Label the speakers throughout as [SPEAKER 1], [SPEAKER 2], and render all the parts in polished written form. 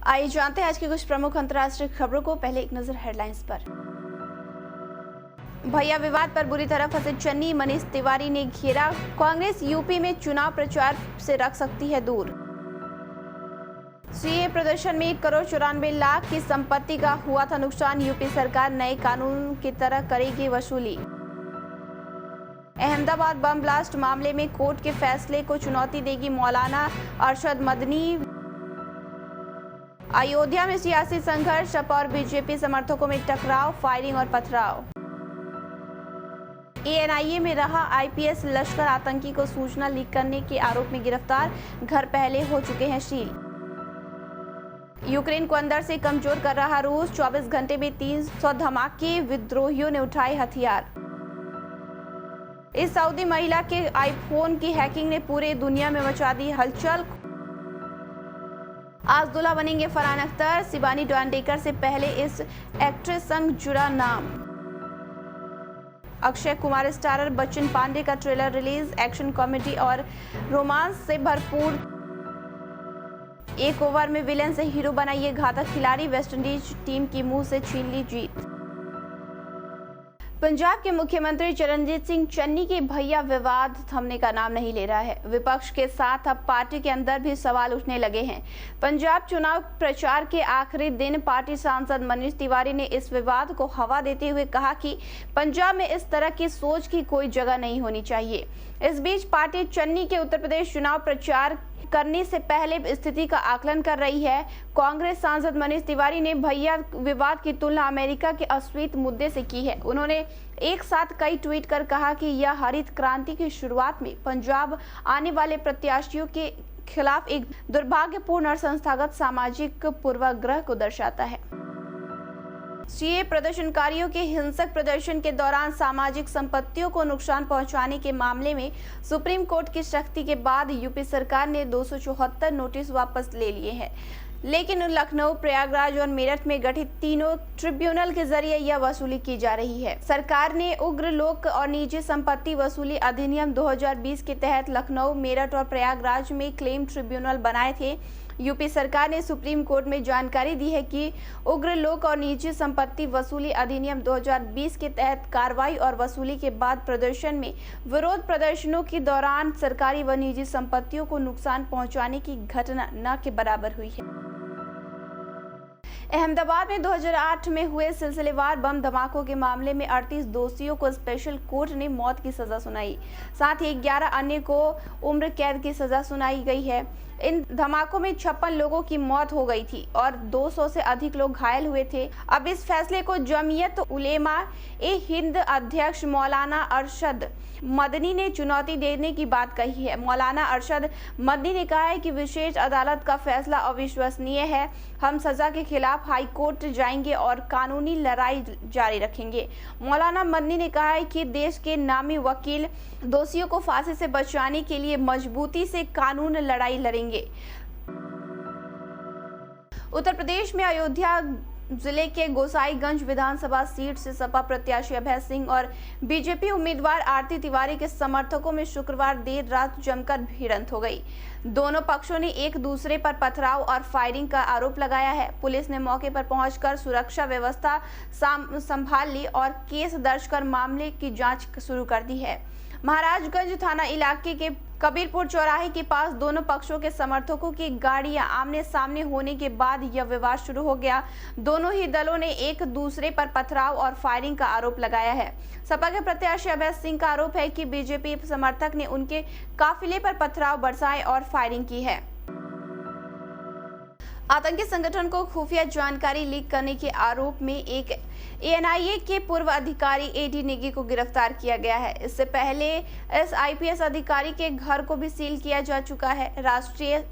[SPEAKER 1] आइए जानते हैं आज की कुछ प्रमुख अंतर्राष्ट्रीय खबरों को। पहले एक नजर हेडलाइंस पर। भैया विवाद पर बुरी तरह फंसे चन्नी, मनीष तिवारी ने घेरा, कांग्रेस यूपी में चुनाव प्रचार से रख सकती है दूर। सीए प्रदर्शन में 1,94,00,000 की संपत्ति का हुआ था नुकसान, यूपी सरकार नए कानून की तरह करेगी वसूली। अहमदाबाद बम ब्लास्ट मामले में कोर्ट के फैसले को चुनौती देगी मौलाना अरशद मदनी। अयोध्या में सियासी संघर्ष, सपा और बीजेपी समर्थकों में टकराव, फायरिंग और पथराव। एएनआईए में रहा आईपीएस लश्कर आतंकी को सूचना लीक करने के आरोप में गिरफ्तार, घर पहले हो चुके हैं सील। यूक्रेन को अंदर से कमजोर कर रहा रूस, 24 घंटे में 300 धमाके, विद्रोहियों ने उठाए हथियार। इस सऊदी महिला के आईफोन की हैकिंग ने पूरे दुनिया में मचा दी हलचल। आज दूल्हा बनेंगे फरहान अख्तर, शिबानी डोंडेकर से पहले इस एक्ट्रेस संग जुड़ा नाम। अक्षय कुमार स्टारर बच्चन पांडे का ट्रेलर रिलीज, एक्शन कॉमेडी और रोमांस से भरपूर। एक ओवर में विलेन से हीरो बना ये घातक खिलाड़ी, वेस्टइंडीज टीम की मुंह से छीन ली जीत। पंजाब के मुख्यमंत्री चरणजीत सिंह चन्नी के भैया विवाद थमने का नाम नहीं ले रहा है। विपक्ष के साथ अब पार्टी के अंदर भी सवाल उठने लगे हैं। पंजाब चुनाव प्रचार के आखिरी दिन पार्टी सांसद मनीष तिवारी ने इस विवाद को हवा देते हुए कहा कि पंजाब में इस तरह की सोच की कोई जगह नहीं होनी चाहिए। इस बीच पार्टी चन्नी के उत्तर प्रदेश चुनाव प्रचार करने से पहले स्थिति का आकलन कर रही है। कांग्रेस सांसद मनीष तिवारी ने भैया विवाद की तुलना अमेरिका के अश्लील मुद्दे से की है। उन्होंने एक साथ कई ट्वीट कर कहा कि यह हरित क्रांति की शुरुआत में पंजाब आने वाले प्रत्याशियों के खिलाफ एक दुर्भाग्यपूर्ण और संस्थागत सामाजिक पूर्वाग्रह को दर्शाता है। सीए प्रदर्शनकारियों के हिंसक प्रदर्शन के दौरान सामाजिक संपत्तियों को नुकसान पहुंचाने के मामले में सुप्रीम कोर्ट की सख्ती के बाद यूपी सरकार ने 274 नोटिस वापस ले लिए हैं, लेकिन लखनऊ, प्रयागराज और मेरठ में गठित तीनों ट्रिब्यूनल के जरिए यह वसूली की जा रही है। सरकार ने उग्र लोक और निजी संपत्ति वसूली अधिनियम 2020 के तहत लखनऊ, मेरठ और प्रयागराज में क्लेम ट्रिब्यूनल बनाए थे। यूपी सरकार ने सुप्रीम कोर्ट में जानकारी दी है कि उग्र लोक और निजी संपत्ति वसूली अधिनियम 2020 के तहत कार्रवाई और वसूली के बाद प्रदर्शन में विरोध प्रदर्शनों के दौरान सरकारी व निजी संपत्तियों को नुकसान पहुंचाने की घटना न के बराबर हुई है। अहमदाबाद में 2008 में हुए सिलसिलेवार बम धमाकों के मामले में 38 दोषियों को स्पेशल कोर्ट ने मौत की सजा सुनाई, साथ ही 11 अन्य को उम्र कैद की सजा सुनाई गई है। इन धमाकों में 56 लोगों की मौत हो गई थी और 200 से अधिक लोग घायल हुए थे। अब इस फैसले को जमीयत उलेमा ए हिंद अध्यक्ष मौलाना अरशद मदनी ने चुनौती देने की बात कही है। मौलाना अरशद मदनी ने कहा है कि विशेष अदालत का फैसला अविश्वसनीय है। हम सजा के खिलाफ हाई कोर्ट जाएंगे और कानूनी लड़ाई जारी रखेंगे। मौलाना मदनी ने कहा है कि देश के नामी वकील दोषियों को फांसी से बचाने के लिए मजबूती से कानून लड़ाई लड़ेंगे। उत्तर प्रदेश में अयोध्या जिले के गोसाईगंज विधानसभा सीट से सपा प्रत्याशी अभय सिंह और बीजेपी उम्मीदवार आरती तिवारी के समर्थकों में शुक्रवार देर रात जमकर भिड़ंत हो गई। दोनों पक्षों ने एक दूसरे पर पथराव और फायरिंग का आरोप लगाया है। पुलिस ने मौके पर पहुंचकर सुरक्षा व्यवस्था संभाल ली और केस दर्ज कर मामले की जांच शुरू कर दी है। महाराजगंज थाना इलाके के कबीरपुर चौराहे के पास दोनों पक्षों के समर्थकों की गाड़ियां आमने सामने होने के बाद यह विवाद शुरू हो गया। दोनों ही दलों ने एक दूसरे पर पथराव और फायरिंग का आरोप लगाया है। सपा के प्रत्याशी अभय सिंह का आरोप है कि बीजेपी समर्थक ने उनके काफिले पर पथराव बरसाए और फायरिंग की है। आतंकी संगठन को खुफिया जानकारी लीक करने के आरोप में एक एएनआईए के पूर्व अधिकारी एडी नेगी को गिरफ्तार किया गया है। इससे पहले इस आईपीएस अधिकारी के घर को भी सील किया जा चुका है। राष्ट्रीय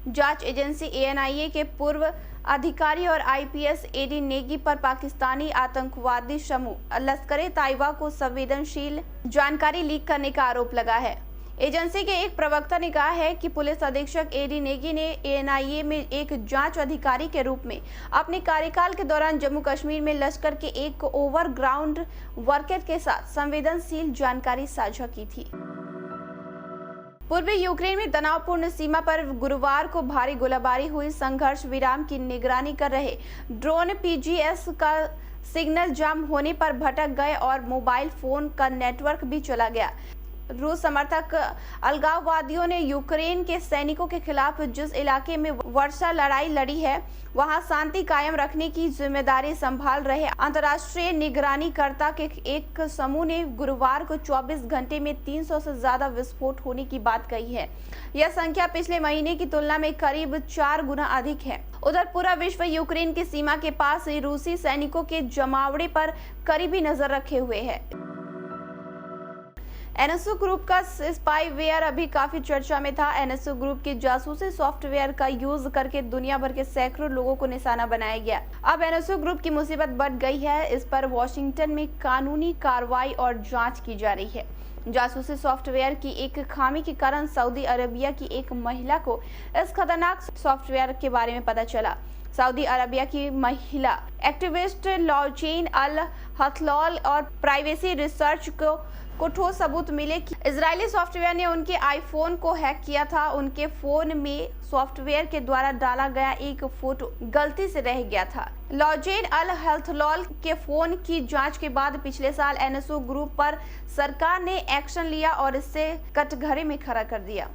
[SPEAKER 1] जांच एजेंसी एएनआईए के पूर्व अधिकारी और आईपीएस एडी नेगी पर पाकिस्तानी आतंकवादी समूह लश्कर-ए-तैयबा को संवेदनशील जानकारी लीक करने का आरोप लगा है। एजेंसी के एक प्रवक्ता ने कहा है कि पुलिस अधीक्षक एडी नेगी ने एएनआईए में एक जांच अधिकारी के रूप में अपने कार्यकाल के दौरान जम्मू कश्मीर में लश्कर के एक ओवरग्राउंड वर्कर के साथ संवेदनशील जानकारी साझा की थी। पूर्वी यूक्रेन में तनावपूर्ण सीमा पर गुरुवार को भारी गोलाबारी हुई। संघर्ष विराम की निगरानी कर रहे ड्रोन पीजीएस का सिग्नल जाम होने पर भटक गए और मोबाइल फोन का नेटवर्क भी चला गया। रूस समर्थक अलगाववादियों ने यूक्रेन के सैनिकों के खिलाफ जिस इलाके में वर्षा लड़ाई लड़ी है, वहां शांति कायम रखने की जिम्मेदारी संभाल रहे अंतर्राष्ट्रीय निगरानीकर्ता के एक समूह ने गुरुवार को 24 घंटे में 300 से ज्यादा विस्फोट होने की बात कही है। यह संख्या पिछले महीने की तुलना में करीब 4 गुना अधिक है। उधर पूरा विश्व यूक्रेन की सीमा के पास रूसी सैनिकों के जमावड़े पर करीबी नजर रखे हुए है। एनएसओ ग्रुप का स्पाईवेयर अभी काफी चर्चा में था। एनएसओ ग्रुप के जासूसी सॉफ्टवेयर का यूज करके दुनिया भर के सैकड़ों लोगों को निशाना बनाया गया। अब एनएसओ ग्रुप की मुसीबत बढ़ गई है। इस पर वॉशिंगटन में कानूनी कार्रवाई और जांच की जा रही है। जासूसी सॉफ्टवेयर की एक खामी के कारण सऊदी अरबिया की एक महिला को इस खतरनाक सॉफ्टवेयर के बारे में पता चला। सऊदी अरबिया की महिला एक्टिविस्ट लॉजेन अल हथलौल और प्राइवेसी रिसर्च को ठोस सबूत मिले कि इजरायली सॉफ्टवेयर ने उनके आईफोन को हैक किया था। उनके फोन में सॉफ्टवेयर के द्वारा डाला गया एक फोटो गलती से रह गया था। लॉजेन अल हथलौल के फोन की जांच के बाद पिछले साल एनएसओ ग्रुप पर सरकार ने एक्शन लिया और इससे कटघरे में खड़ा कर दिया।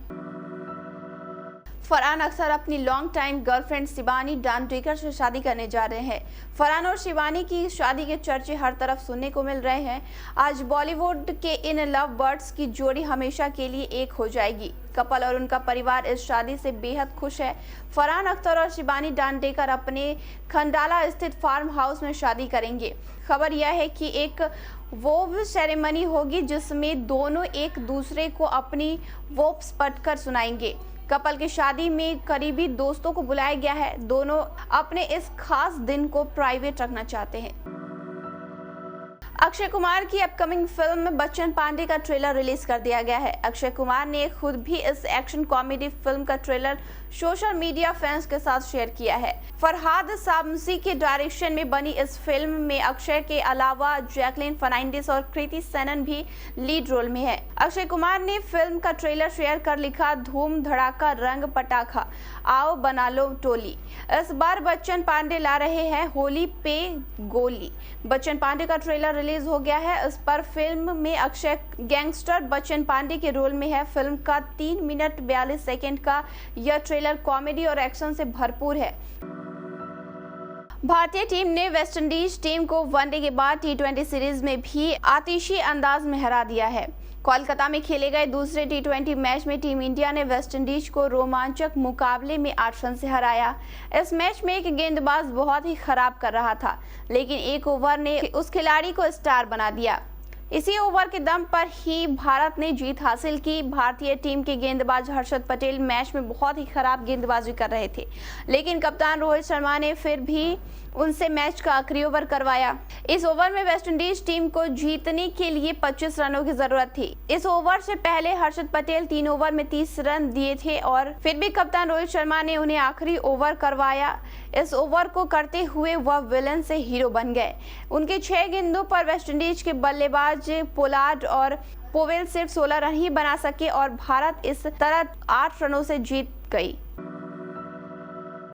[SPEAKER 1] फरहान अख्तर अपनी long time girlfriend Shibani Dandekar से शादी करने जा रहे हैं। फरहान और शिबानी की शादी के चर्चे हर तरफ सुनने को मिल रहे हैं। आज बॉलीवुड के इन लव बर्ड्स की जोड़ी हमेशा के लिए एक हो जाएगी। कपल और उनका परिवार इस शादी से बेहद खुश है। फरहान अख्तर और शिबानी डांडेकर अपने खंडाला स्थित फार्म हाउस में शादी करेंगे। खबर यह है कि एक वोव सेरेमनी होगी जिसमें दोनों एक दूसरे को अपनी वोव्स पढ़कर सुनाएंगे। कपल की शादी में करीबी दोस्तों को बुलाया गया है। दोनों अपने इस खास दिन को प्राइवेट रखना चाहते हैं। अक्षय कुमार की अपकमिंग फिल्म बच्चन पांडे का ट्रेलर रिलीज कर दिया गया है। अक्षय कुमार ने खुद भी इस एक्शन कॉमेडी फिल्म का ट्रेलर सोशल मीडिया फैंस के साथ शेयर किया है। फरहाद सामसी के डायरेक्शन में बनी इस फिल्म में अक्षय के अलावा जैकलिन फर्नांडिस और कृति सेनन भी लीड रोल में है। अक्षय कुमार ने फिल्म का ट्रेलर शेयर कर लिखा, धूम धड़ाका रंग पटाखा, आओ बना लो टोली। इस बार बच्चन पांडे ला रहे हैं होली पे गोली। बच्चन पांडे का ट्रेलर रिलीज हो गया है। इस पर फिल्म में अक्षय गैंगस्टर बच्चन पांडे के रोल में है। फिल्म का 3 मिनट 42 सेकेंड का यह ट्रेलर कॉमेडी और एक्शन से भरपूर है। भारतीय टीम ने वेस्टइंडीज टीम को वनडे के बाद टी20 सीरीज में भी आतिशी अंदाज में हरा दिया है। कोलकाता में खेले गए दूसरे टी20 मैच में टीम इंडिया ने वेस्टइंडीज को रोमांचक मुकाबले में 8 रन से हराया। इस मैच में एक गेंदबाज बहुत ही खराब कर रहा था, लेकिन एक ओवर ने उस खिलाड़ी को स्टार बना दिया। इसी ओवर के दम पर ही भारत ने जीत हासिल की। भारतीय टीम के गेंदबाज हर्षद पटेल मैच में बहुत ही खराब गेंदबाजी कर रहे थे, लेकिन कप्तान रोहित शर्मा ने फिर भी उनसे मैच का आखिरी ओवर करवाया। इस ओवर में वेस्टइंडीज टीम को जीतने के लिए 25 रनों की जरूरत थी। इस ओवर से पहले हर्षद पटेल 3 ओवर में 30 रन दिए थे और फिर भी कप्तान रोहित शर्मा ने उन्हें आखिरी ओवर करवाया। इस ओवर को करते हुए वह विलन से हीरो बन गए। उनके 6 गेंदों पर वेस्टइंडीज के बल्लेबाज पोलार्ड और पोवेल सिर्फ 16 रन ही बना सके और भारत इस तरह 8 रनों से जीत गई।